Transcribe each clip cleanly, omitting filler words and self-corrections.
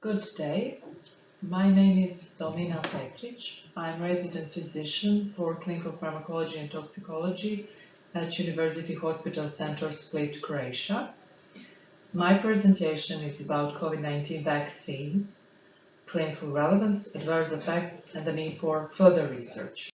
Good day. My name is Domina Petric. I'm resident physician for clinical pharmacology and toxicology at University Hospital Center Split, Croatia. My presentation is about COVID-19 vaccines, clinical relevance, adverse effects, and the need for further research.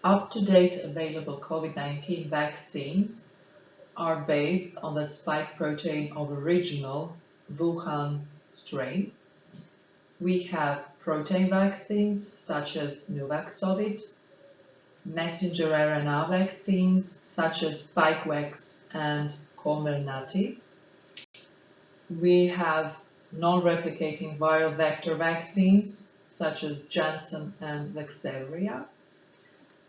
Up-to-date available COVID-19 vaccines are based on the spike protein of original Wuhan strain. We have protein vaccines such as Nuvaxovid, messenger RNA vaccines such as Spikevax and Comirnaty. We have non-replicating viral vector vaccines such as Janssen and Vaxzevria.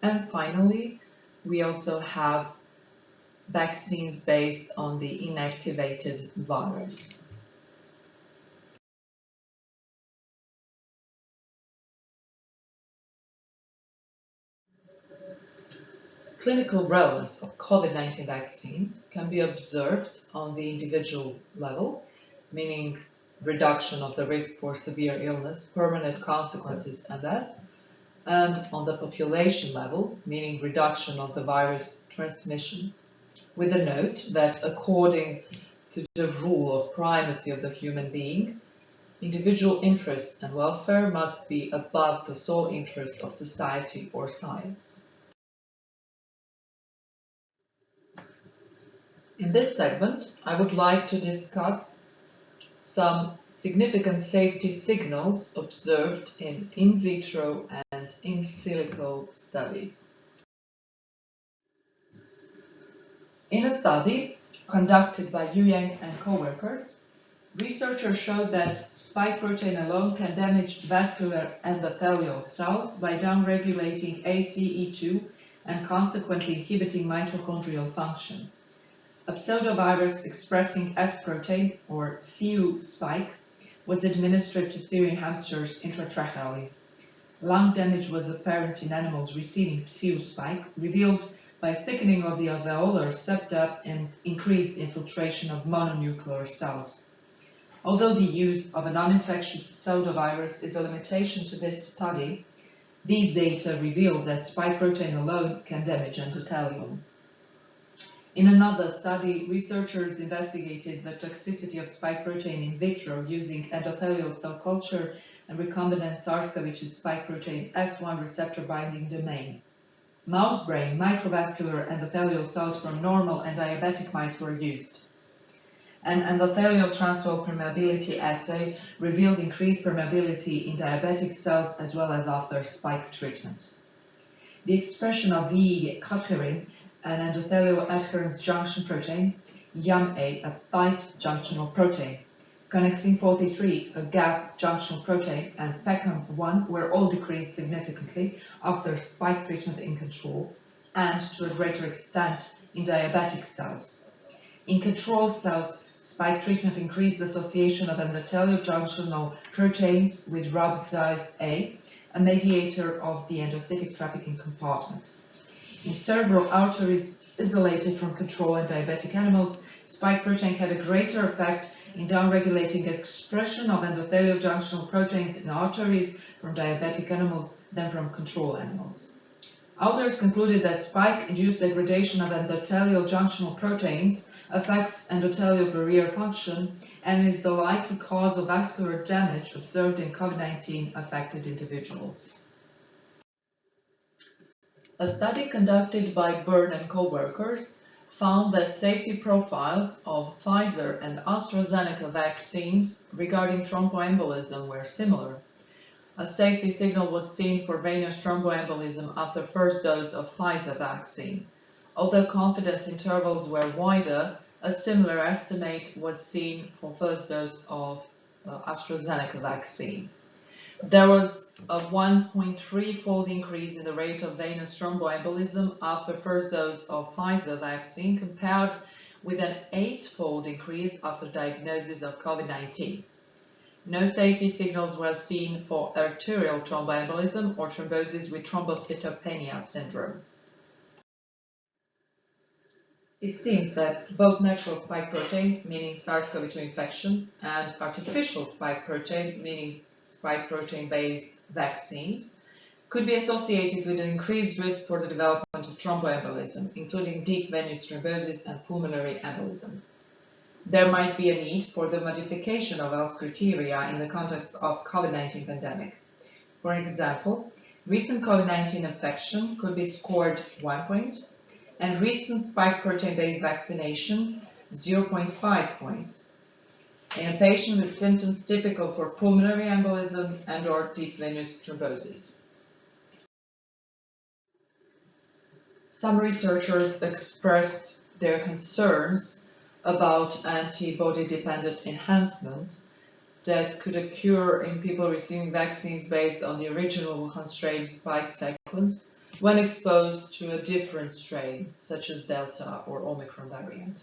And finally, we also have vaccines based on the inactivated virus. Clinical relevance of COVID-19 vaccines can be observed on the individual level, meaning reduction of the risk for severe illness, permanent consequences, and death, and on the population level, meaning reduction of the virus transmission, with a note that according to the rule of primacy of the human being, individual interests and welfare must be above the sole interest of society or science. In this segment, I would like to discuss some significant safety signals observed in vitro and in silico studies. In a study conducted by Yu Yang and co-workers, researchers showed that spike protein alone can damage vascular endothelial cells by downregulating ACE2 and consequently inhibiting mitochondrial function. A pseudovirus expressing S protein, or CU spike, was administered to Syrian hamsters intratrachally. Lung damage was apparent in animals receiving CU spike, revealed by thickening of the alveolar septa and increased infiltration of mononuclear cells. Although the use of a non-infectious pseudovirus is a limitation to this study, these data reveal that spike protein alone can damage endothelium. In another study, researchers investigated the toxicity of spike protein in vitro using endothelial cell culture and recombinant SARS-CoV-2 spike protein S1 receptor binding domain. Mouse brain microvascular endothelial cells from normal and diabetic mice were used. An endothelial transfer permeability assay revealed increased permeability in diabetic cells as well as after spike treatment. The expression of VE cadherin, an endothelial adherens junction protein, YAM-A, a tight junctional protein, connexin 43, a gap junctional protein, and PECAM1 were all decreased significantly after spike treatment in control and to a greater extent in diabetic cells. In control cells, spike treatment increased the association of endothelial junctional proteins with RAB5A, a mediator of the endocytic trafficking compartment. In cerebral arteries isolated from control in diabetic animals, spike protein had a greater effect in downregulating expression of endothelial junctional proteins in arteries from diabetic animals than from control animals. Authors concluded that spike-induced degradation of endothelial junctional proteins affects endothelial barrier function and is the likely cause of vascular damage observed in COVID-19 affected individuals. A study conducted by Byrne and co-workers found that safety profiles of Pfizer and AstraZeneca vaccines regarding thromboembolism were similar. A safety signal was seen for venous thromboembolism after first dose of Pfizer vaccine. Although confidence intervals were wider, a similar estimate was seen for first dose of AstraZeneca vaccine. There was a 1.3-fold increase in the rate of venous thromboembolism after first dose of Pfizer vaccine compared with an 8-fold increase after diagnosis of COVID-19. No safety signals were seen for arterial thromboembolism or thrombosis with thrombocytopenia syndrome. It seems that both natural spike protein, meaning SARS-CoV-2 infection, and artificial spike protein, meaning spike protein-based vaccines, could be associated with an increased risk for the development of thromboembolism, including deep venous thrombosis and pulmonary embolism. There might be a need for the modification of ELS criteria in the context of COVID-19 pandemic. For example, recent COVID-19 infection could be scored 1 point, and recent spike protein-based vaccination 0.5 points in a patient with symptoms typical for pulmonary embolism and/or deep venous thrombosis. Some researchers expressed their concerns about antibody-dependent enhancement that could occur in people receiving vaccines based on the original Wuhan strain spike sequence when exposed to a different strain, such as Delta or Omicron variant.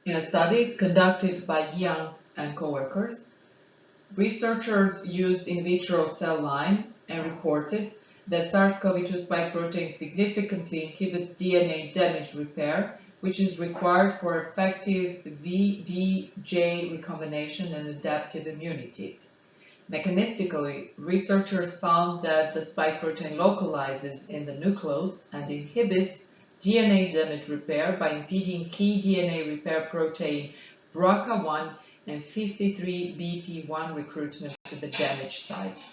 In a study conducted by Yang and co-workers, researchers used in vitro cell line and reported that SARS-CoV-2 spike protein significantly inhibits DNA damage repair, which is required for effective VDJ recombination and adaptive immunity. Mechanistically, researchers found that the spike protein localizes in the nucleus and inhibits DNA damage repair by impeding key DNA repair protein BRCA1 and 53BP1 recruitment to the damaged site.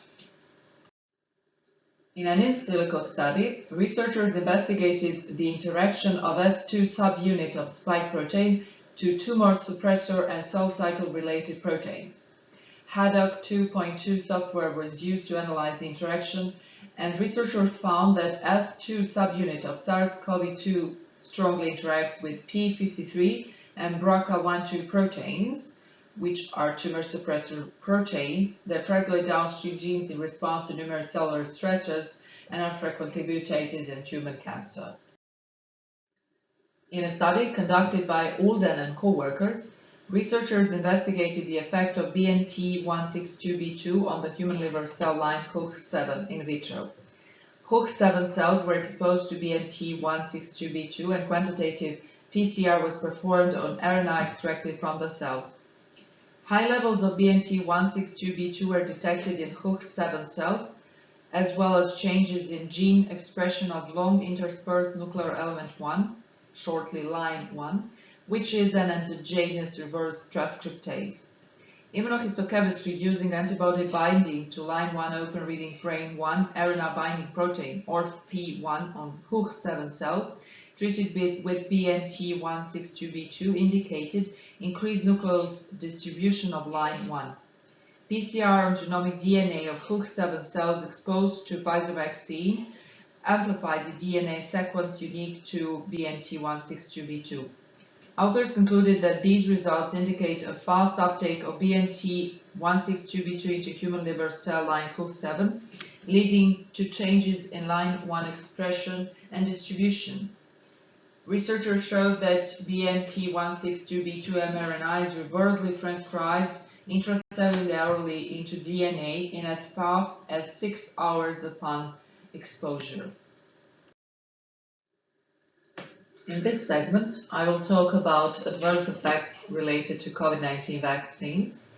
In an in silico study, researchers investigated the interaction of S2 subunit of spike protein to tumor suppressor and cell cycle related proteins. HADOC 2.2 software was used to analyze the interaction, and researchers found that S2 subunit of SARS-CoV-2 strongly interacts with P53 and BRCA1-2 proteins, which are tumor suppressor proteins that regulate downstream genes in response to numerous cellular stressors and are frequently mutated in human cancer. In a study conducted by Ulden and co-workers, researchers investigated the effect of BNT162b2 on the human liver cell line HOOH7 in vitro. HOOH7 cells were exposed to BNT162b2 and quantitative PCR was performed on RNA extracted from the cells. High levels of BNT162b2 were detected in HOOH7 cells, as well as changes in gene expression of long interspersed nuclear element 1, shortly LINE1, which is an endogenous reverse transcriptase. Immunohistochemistry using antibody binding to LINE1 open reading frame 1 RNA binding protein, ORF-P1, on HOOH7 cells treated with BNT162b2 indicated increased nucleus distribution of LINE1. PCR on genomic DNA of HOOH7 cells exposed to Pfizer vaccine amplified the DNA sequence unique to BNT162b2. Authors concluded that these results indicate a fast uptake of BNT162b2 into human liver cell line HOOH7, leading to changes in LINE1 expression and distribution. Researchers showed that BNT162b2 mRNA is reversely transcribed intracellularly into DNA in as fast as 6 hours upon exposure. In this segment, I will talk about adverse effects related to COVID-19 vaccines.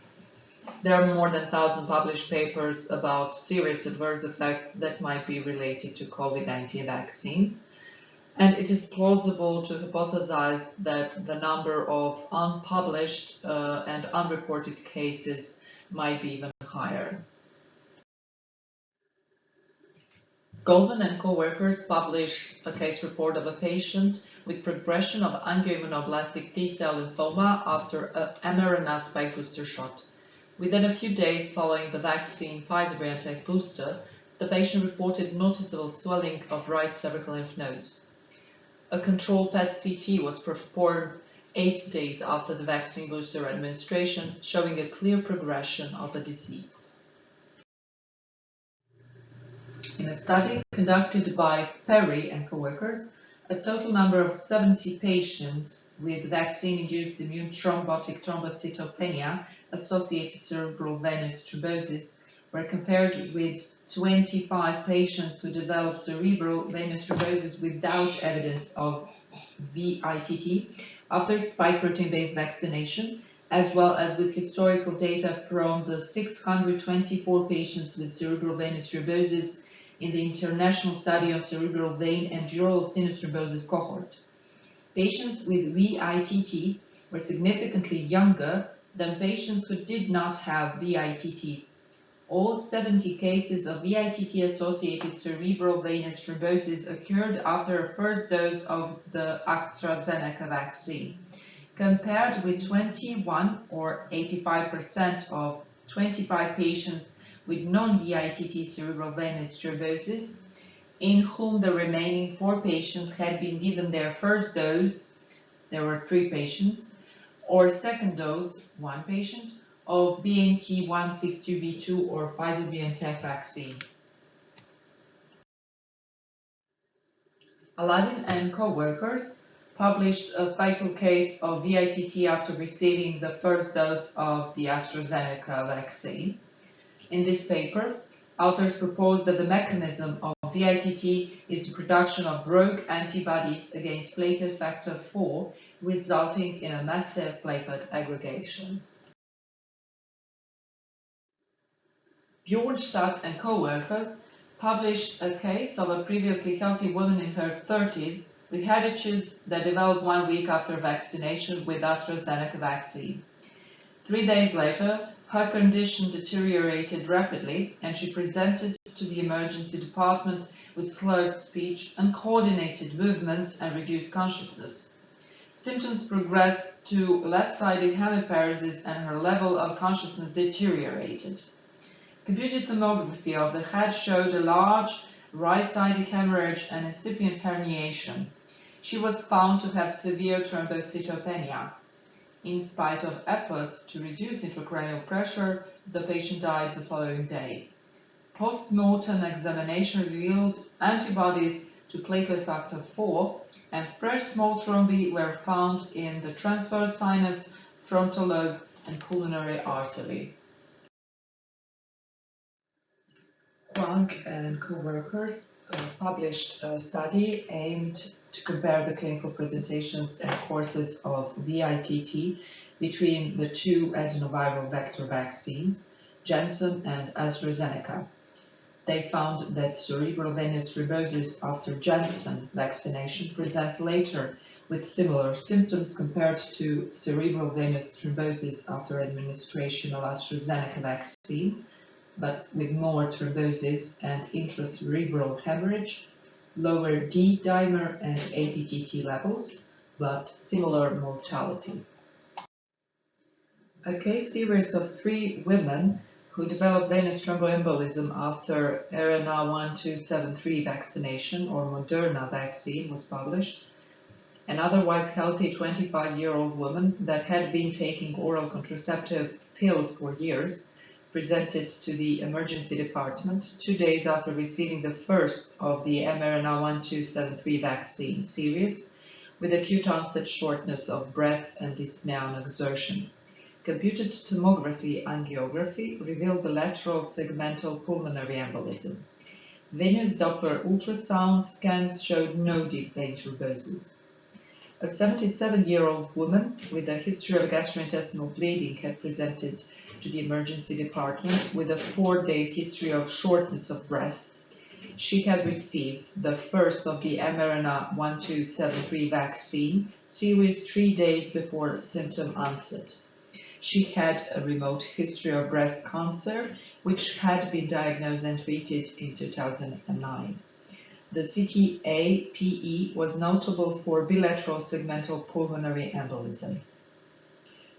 There are more than 1,000 published papers about serious adverse effects that might be related to COVID-19 vaccines. And it is plausible to hypothesize that the number of unpublished and unreported cases might be even higher. Goldman and co-workers published a case report of a patient with progression of angioimmunoblastic T-cell lymphoma after an mRNA spike booster shot. Within a few days following the vaccine Pfizer-BioNTech booster, the patient reported noticeable swelling of right cervical lymph nodes. A control PET-CT was performed 8 days after the vaccine booster administration, showing a clear progression of the disease. In a study conducted by Perry and co-workers, a total number of 70 patients with vaccine-induced immune thrombotic thrombocytopenia associated cerebral venous thrombosis were compared with 25 patients who developed cerebral venous thrombosis without evidence of VITT after spike protein-based vaccination, as well as with historical data from the 624 patients with cerebral venous thrombosis in the International Study of Cerebral Vein and Dural Sinus Thrombosis cohort. Patients with VITT were significantly younger than patients who did not have VITT. All 70 cases of VITT-associated cerebral venous thrombosis occurred after a first dose of the AstraZeneca vaccine, compared with 21 or 85% of 25 patients with non-VITT cerebral venous thrombosis, in whom the remaining 4 patients had been given their first dose, there were 3 patients, or second dose, 1 patient, of BNT162b2 or Pfizer-BioNTech vaccine. Aladdin and co-workers published a fatal case of VITT after receiving the first dose of the AstraZeneca vaccine. In this paper, authors propose that the mechanism of VITT is the production of rogue antibodies against platelet factor 4, resulting in a massive platelet aggregation. Bjornstad and co-workers published a case of a previously healthy woman in her 30s with head itches that developed 1 week after vaccination with AstraZeneca vaccine. 3 days later, her condition deteriorated rapidly and she presented to the emergency department with slurred speech, uncoordinated movements and reduced consciousness. Symptoms progressed to left-sided hemiparesis and her level of consciousness deteriorated. Computed tomography of the head showed a large right-sided hemorrhage and incipient herniation. She was found to have severe thrombocytopenia. In spite of efforts to reduce intracranial pressure, the patient died the following day. Post-mortem examination revealed antibodies to platelet factor 4 and fresh small thrombi were found in the transverse sinus, frontal lobe and pulmonary artery. Huang and co-workers published a study aimed to compare the clinical presentations and courses of VITT between the 2 adenoviral vector vaccines, Janssen and AstraZeneca. They found that cerebral venous thrombosis after Janssen vaccination presents later with similar symptoms compared to cerebral venous thrombosis after administration of AstraZeneca vaccine, but with more thrombosis and intracerebral hemorrhage, lower D-dimer and APTT levels, but similar mortality. A case series of 3 women who developed venous thromboembolism after RNA-1273 vaccination or Moderna vaccine was published. An otherwise healthy 25-year-old woman that had been taking oral contraceptive pills for years presented to the emergency department 2 days after receiving the first of the mRNA-1273 vaccine series with acute onset shortness of breath and dyspnea on exertion. Computed tomography angiography revealed bilateral segmental pulmonary embolism. Venous Doppler ultrasound scans showed no deep vein thrombosis. A 77-year-old woman with a history of gastrointestinal bleeding had presented to the emergency department with a 4-day history of shortness of breath. She had received the first of the mRNA-1273 vaccine series 3 days before symptom onset. She had a remote history of breast cancer, which had been diagnosed and treated in 2009. The CTA-PE was notable for bilateral segmental pulmonary embolism.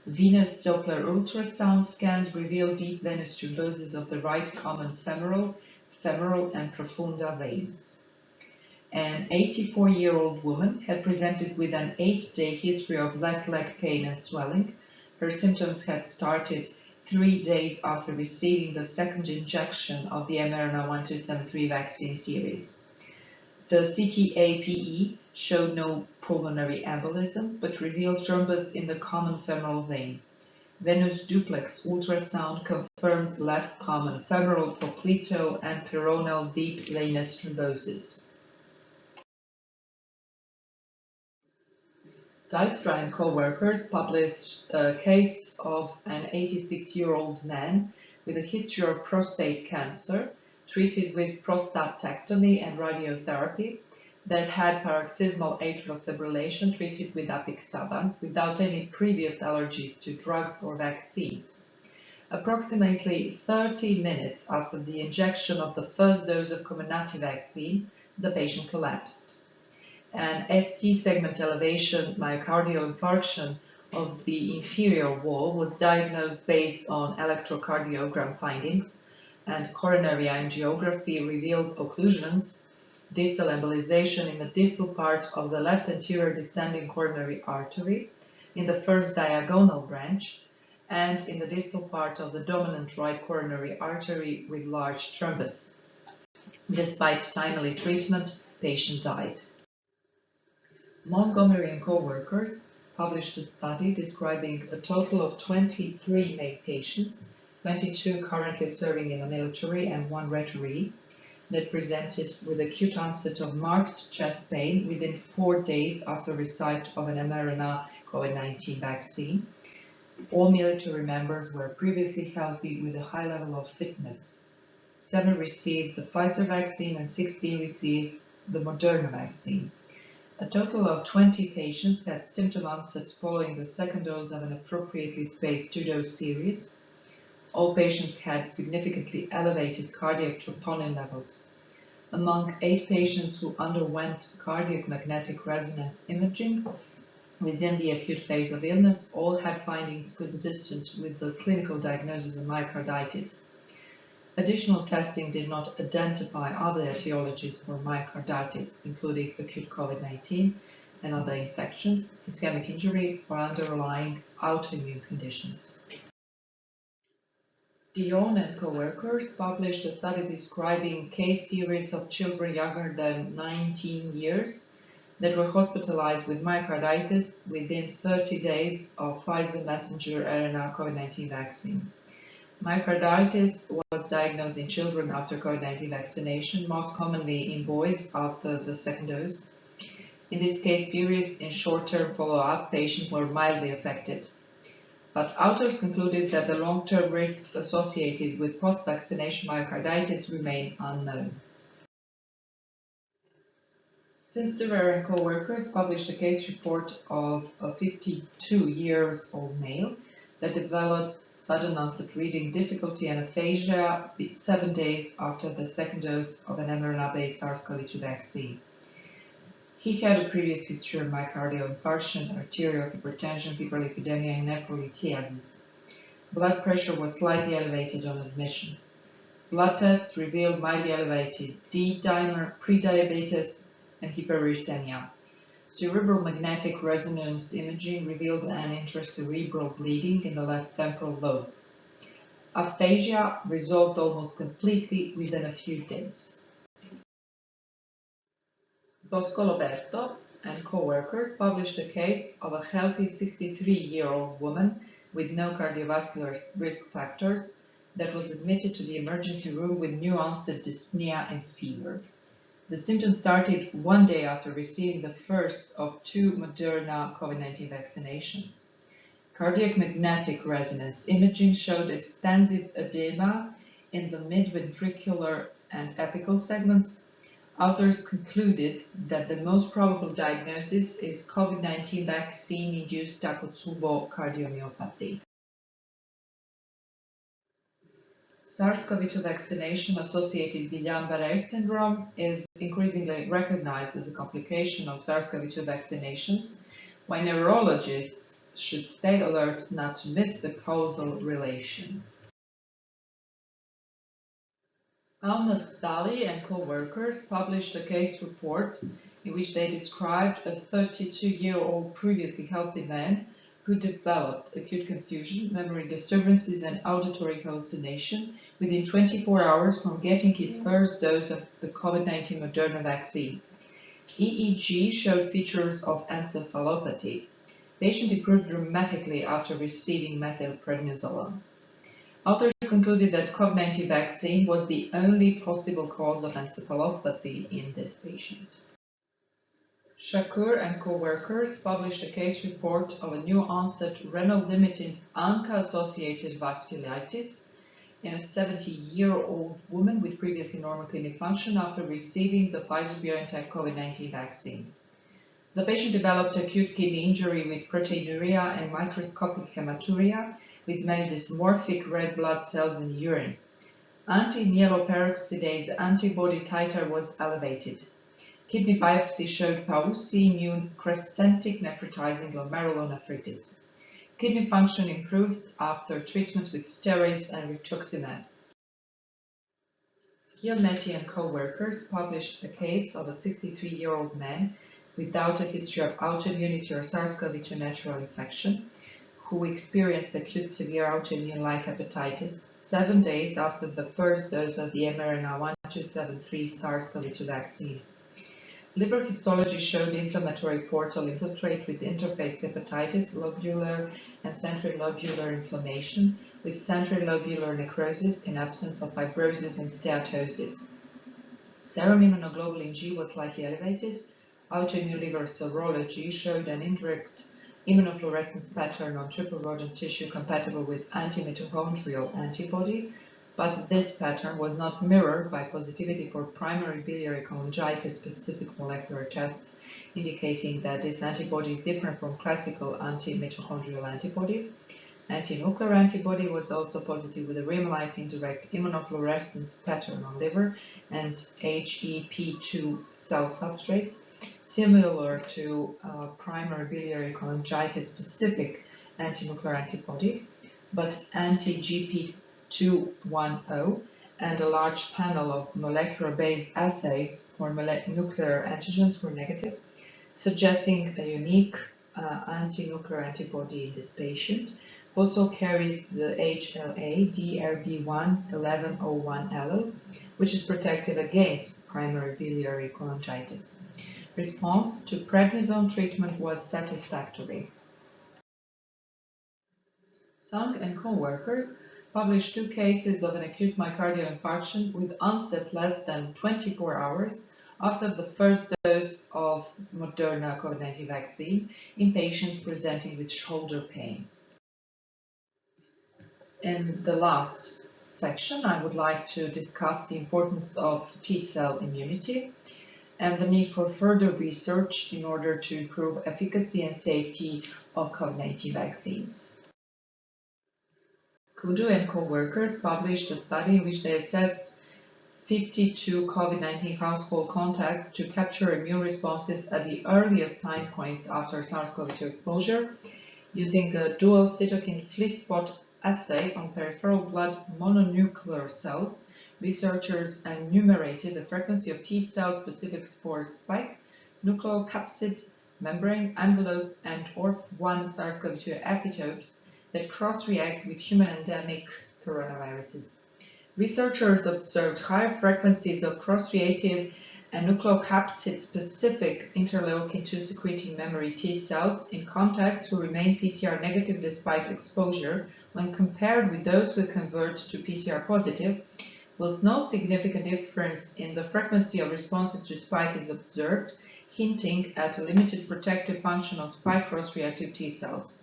Venous Doppler ultrasound scans revealed deep venous thrombosis of the right common femoral and profunda veins. An 84-year-old woman had presented with an 8-day history of left leg pain and swelling. Her symptoms had started 3 days after receiving the second injection of the mRNA-1273 vaccine series. The CTAPE showed no pulmonary embolism, but revealed thrombus in the common femoral vein. Venous duplex ultrasound confirmed left common femoral popliteal and peroneal deep venous thrombosis. Dijkstra and co-workers published a case of an 86-year-old man with a history of prostate cancer treated with prostatectomy and radiotherapy that had paroxysmal atrial fibrillation treated with apixaban without any previous allergies to drugs or vaccines. Approximately 30 minutes after the injection of the first dose of Comirnaty vaccine, the patient collapsed. An ST segment elevation myocardial infarction of the inferior wall was diagnosed based on electrocardiogram findings, and coronary angiography revealed occlusions, distal embolization in the distal part of the left anterior descending coronary artery, in the first diagonal branch, and in the distal part of the dominant right coronary artery with large thrombus. Despite timely treatment, patient died. Montgomery and co-workers published a study describing a total of 23 male patients, 22 currently serving in the military and 1 retiree, that presented with acute onset of marked chest pain within 4 days after receipt of an mRNA COVID-19 vaccine. All military members were previously healthy with a high level of fitness. 7 received the Pfizer vaccine and 16 received the Moderna vaccine. A total of 20 patients had symptom onsets following the second dose of an appropriately spaced 2-dose series. All patients had significantly elevated cardiac troponin levels. Among 8 patients who underwent cardiac magnetic resonance imaging within the acute phase of illness, all had findings consistent with the clinical diagnosis of myocarditis. Additional testing did not identify other etiologies for myocarditis, including acute COVID-19 and other infections, ischemic injury, or underlying autoimmune conditions. Dion and co-workers published a study describing case series of children younger than 19 years that were hospitalized with myocarditis within 30 days of Pfizer messenger RNA COVID-19 vaccine. Myocarditis was diagnosed in children after COVID-19 vaccination, most commonly in boys after the second dose. In this case series, in short-term follow-up, patients were mildly affected. But authors concluded that the long-term risks associated with post-vaccination myocarditis remain unknown. Finsterer and co-workers published a case report of a 52-year-old male that developed sudden onset reading difficulty and aphasia 7 days after the second dose of an mRNA-based SARS-CoV-2 vaccine. He had a previous history of myocardial infarction, arterial hypertension, hyperlipidemia, and nephrolithiasis. Blood pressure was slightly elevated on admission. Blood tests revealed mildly elevated D-dimer, prediabetes, and hyperuricemia. Cerebral magnetic resonance imaging revealed an intracerebral bleeding in the left temporal lobe. Aphasia resolved almost completely within a few days. Bosco-Loberto and co-workers published a case of a healthy 63-year-old woman with no cardiovascular risk factors that was admitted to the emergency room with new onset dyspnea and fever. The symptoms started 1 day after receiving the first of 2 Moderna COVID-19 vaccinations. Cardiac magnetic resonance imaging showed extensive edema in the mid-ventricular and apical segments. Authors concluded that the most probable diagnosis is COVID-19 vaccine-induced Takotsubo cardiomyopathy. SARS-CoV-2 vaccination-associated Guillain-Barré syndrome is increasingly recognized as a complication of SARS-CoV-2 vaccinations, why neurologists should stay alert not to miss the causal relation. Almast-Dali and co-workers published a case report in which they described a 32-year-old previously healthy man who developed acute confusion, memory disturbances, and auditory hallucination within 24 hours from getting his first dose of the COVID-19 Moderna vaccine. EEG showed features of encephalopathy. Patient improved dramatically after receiving methylprednisolone. Authors concluded that COVID-19 vaccine was the only possible cause of encephalopathy in this patient. Shakur and co-workers published a case report of a new-onset renal-limited ANCA-associated vasculitis in a 70-year-old woman with previously normal kidney function after receiving the Pfizer-BioNTech COVID-19 vaccine. The patient developed acute kidney injury with proteinuria and microscopic hematuria with many dysmorphic red blood cells in urine. Anti-mieloperoxidase antibody titer was elevated. Kidney biopsy showed pauci-immune crescentic necrotizing glomerulonephritis. Kidney function improved after treatment with steroids and rituximab. Gilmetti and co-workers published a case of a 63-year-old man without a history of autoimmunity or SARS-CoV-2 natural infection, who experienced acute severe autoimmune-like hepatitis 7 days after the first dose of the mRNA 1273 SARS-CoV-2 vaccine. Liver histology showed inflammatory portal infiltrate with interface hepatitis, lobular and centrilobular inflammation, with centrilobular necrosis in absence of fibrosis and steatosis. Serum immunoglobulin G was slightly elevated. Autoimmune liver serology showed an indirect immunofluorescence pattern on triple rodent tissue compatible with anti-mitochondrial antibody, but this pattern was not mirrored by positivity for primary biliary cholangitis-specific molecular tests, indicating that this antibody is different from classical anti-mitochondrial antibody. Anti-nuclear antibody was also positive with a rim-like indirect immunofluorescence pattern on liver and HEP2 cell substrates, similar to primary biliary cholangitis-specific anti-nuclear antibody, but anti-GP210 and a large panel of molecular-based assays for nuclear antigens were negative, suggesting a unique anti-nuclear antibody in this patient. Also carries the HLA-DRB1-1101 allele, which is protective against primary biliary cholangitis. Response to prednisone treatment was satisfactory. Sung and co-workers published 2 cases of an acute myocardial infarction with onset less than 24 hours after the first dose of Moderna COVID-19 vaccine in patients presenting with shoulder pain. In the last section, I would like to discuss the importance of T-cell immunity and the need for further research in order to improve efficacy and safety of COVID-19 vaccines. Kudu and co-workers published a study in which they assessed 52 COVID-19 household contacts to capture immune responses at the earliest time points after SARS-CoV-2 exposure using a dual cytokine flea spot assay on peripheral blood mononuclear cells. Researchers enumerated the frequency of T-cell specific spore spike, nucleocapsid, membrane, envelope, and ORF1 SARS-CoV-2 epitopes that cross-react with human endemic coronaviruses. Researchers observed higher frequencies of cross-reactive and nucleocapsid-specific interleukin-2 secreting memory T cells in contacts who remain PCR negative despite exposure when compared with those who convert to PCR positive, whilst no significant difference in the frequency of responses to spike is observed, hinting at a limited protective function of spike cross-reactive T cells.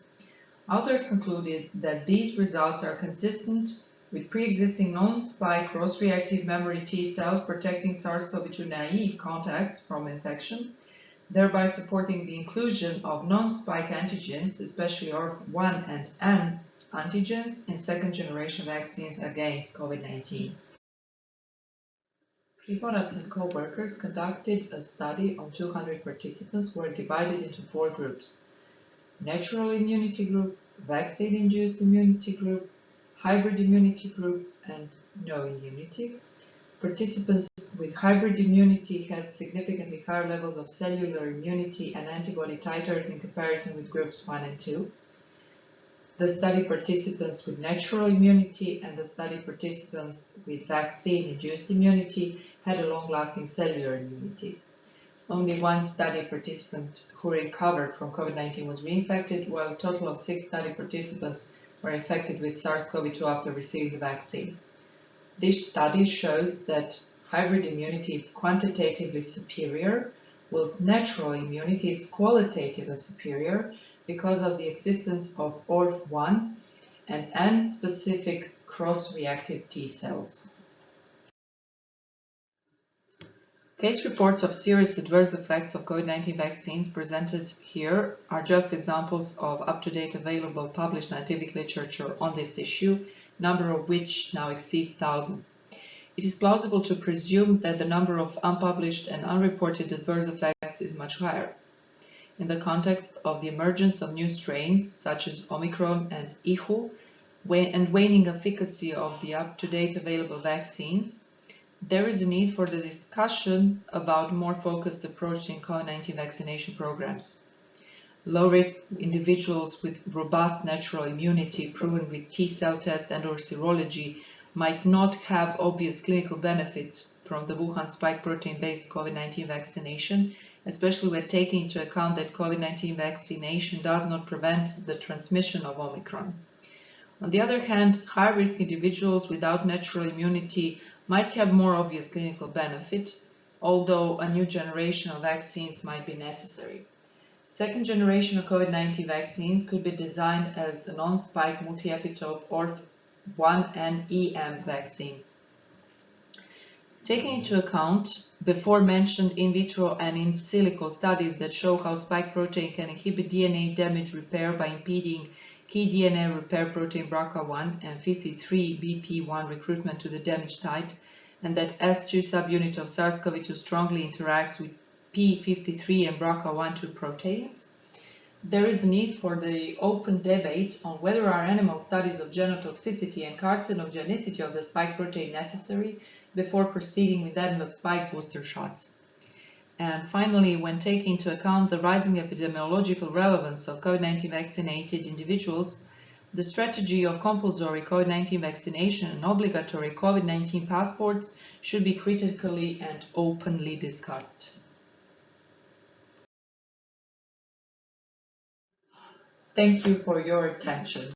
Authors concluded that these results are consistent with pre-existing non-spike cross-reactive memory T cells protecting SARS-CoV-2 naive contacts from infection, thereby supporting the inclusion of non-spike antigens, especially ORF1 and N antigens, in second-generation vaccines against COVID-19. Priborats and co-workers conducted a study on 200 participants who were divided into 4 groups: natural immunity group, vaccine-induced immunity group, hybrid immunity group, and no immunity. Participants with hybrid immunity had significantly higher levels of cellular immunity and antibody titers in comparison with groups 1 and 2. The study participants with natural immunity and the study participants with vaccine-induced immunity had a long-lasting cellular immunity. only one study participant who recovered from COVID-19 was reinfected, while a total of 6 study participants were infected with SARS-CoV-2 after receiving the vaccine. This study shows that hybrid immunity is quantitatively superior, whilst natural immunity is qualitatively superior because of the existence of ORF1 and N-specific cross-reactive T cells. Case reports of serious adverse effects of COVID-19 vaccines presented here are just examples of up-to-date available published scientific literature on this issue, number of which now exceeds 1,000. It is plausible to presume that the number of unpublished and unreported adverse effects is much higher. In the context of the emergence of new strains such as Omicron and IHU, and waning efficacy of the up-to-date available vaccines, there is a need for the discussion about more focused approach in COVID-19 vaccination programs. Low-risk individuals with robust natural immunity proven with T-cell test and/or serology might not have obvious clinical benefit from the Wuhan spike protein-based COVID-19 vaccination, especially when taking into account that COVID-19 vaccination does not prevent the transmission of Omicron. On the other hand, high-risk individuals without natural immunity might have more obvious clinical benefit, although a new generation of vaccines might be necessary. Second generation of COVID-19 vaccines could be designed as a non-spike multi-epitope ORF1-NEM vaccine. Taking into account before mentioned in vitro and in silico studies that show how spike protein can inhibit DNA damage repair by impeding key DNA repair protein BRCA1 and 53BP1 recruitment to the damaged site, and that S2 subunit of SARS-CoV-2 strongly interacts with P53 and BRCA1-2 proteins, there is a need for the open debate on whether are animal studies of genotoxicity and carcinogenicity of the spike protein necessary before proceeding with animal spike booster shots. And finally, when taking into account the rising epidemiological relevance of COVID-19 vaccinated individuals, the strategy of compulsory COVID-19 vaccination and obligatory COVID-19 passports should be critically and openly discussed. Thank you for your attention.